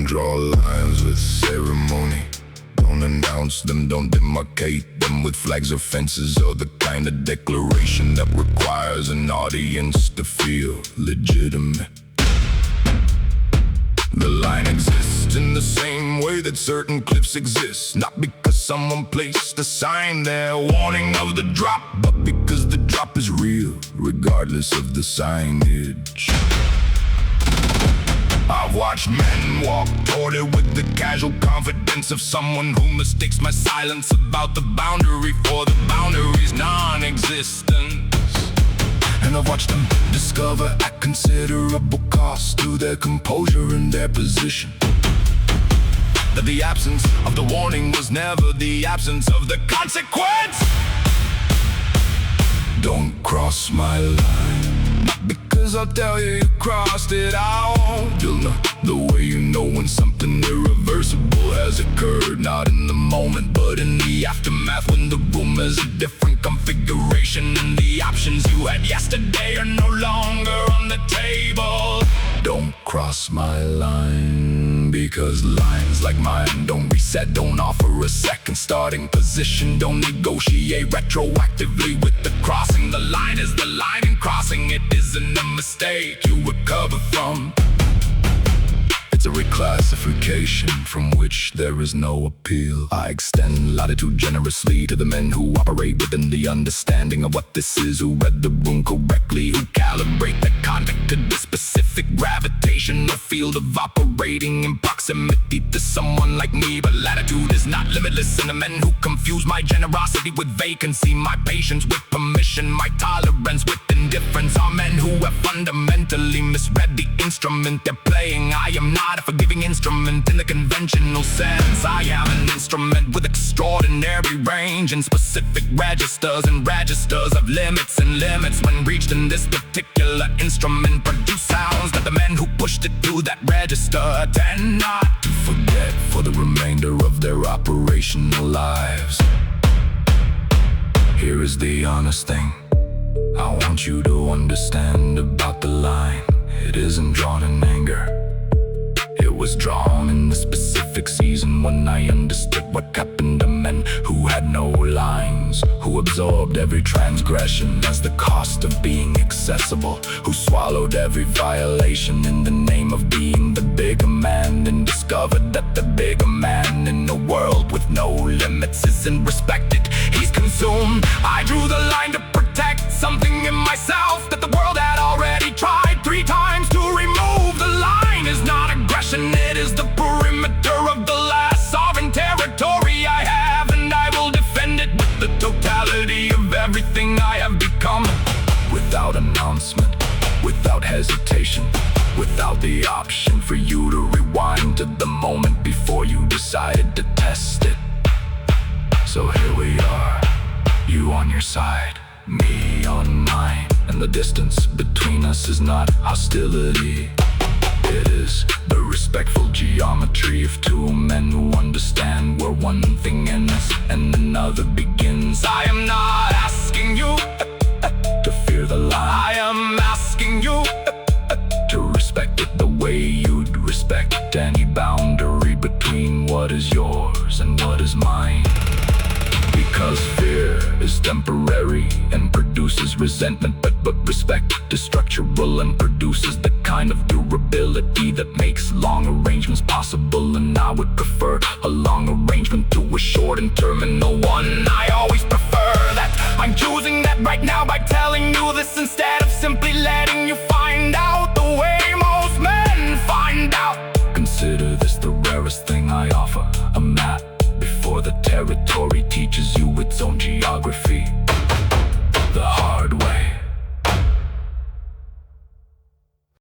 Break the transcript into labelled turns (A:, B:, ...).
A: Don't draw lines with ceremony. Don't announce them, don't demarcate them with flags or fences, or the kind of declaration that requires an audience to feel legitimate. The line exists in the same way that certain cliffs exist, not because someone placed a sign there warning of the drop, but because the drop is real, regardless of the signage. I've watched men walk toward it with the casual confidence of someone who mistakes my silence about the boundary for the boundary's non-existence. And I've watched them discover at considerable cost to their composure and their position that the absence of the warning was never the absence of the consequence. Don't cross my line, not because I'll tell you you crossed it. I won't. You'll know the way you know when something irreversible has occurred. Not in the moment, but in the aftermath, when the room has a different configuration and the options you had yesterday are no longer on the table. Don't cross my line, because lines like mine don't reset, don't offer a second starting position, don't negotiate retroactively with the crossing. The line is the line, and crossing it isn't a mistake you recover from. It's a reclassification from which there is no appeal. I extend latitude generously to the men who operate within the understanding of what this is, who read the room correctly, who calibrate the conduct to the specific gravitational field of operating in proximity to someone like me. But latitude is not limitless, and the men who confuse my generosity with vacancy, my patience with permission, my tolerance with indifference, are men who have fundamentally misread the instrument they're playing. I am not a forgiving instrument in the conventional sense. I am an instrument with extraordinary range and specific registers and registers of limits and limits. When reached in this particular instrument, produce sounds that the men who pushed it through that register tend not to forget for the remainder of their operational lives. Here is the honest thing I want you to understand about the line. It isn't drawn in anger. It was drawn in the specific season when I understood what happened to men who had no lines, who absorbed every transgression as the cost of being accessible, who swallowed every violation in the name of being the bigger man, and discovered that the bigger man in a world with no limits isn't respected, he's consumed. I drew the line to protect something in myself that the world had already tried 3 times to remove. The line is not aggression, it is the perimeter of the last sovereign territory I have, and I will defend it with the totality of everything I have become. Without announcement, without hesitation, without the option for you to rewind to the moment before you decided to test it. So here we are, you on your side, me on mine, and the distance between us is not hostility. It is the respectful geometry of 2 men who understand where one thing ends and another begins. I am not asking you to fear the line. I am asking you to respect it the way you'd respect any boundary between what is yours and what is mine. Because fear is temporary and produces resentment, but respect is structural and produces the kind of durability that makes long arrangements possible. And I would prefer a long arrangement to a short and terminal one. I always prefer that. I'm choosing that right now by telling you this instead of simply letting you find out the way most men find out. Consider this the rarest thing I offer, a map before the territory teaches you its own geography the hard way.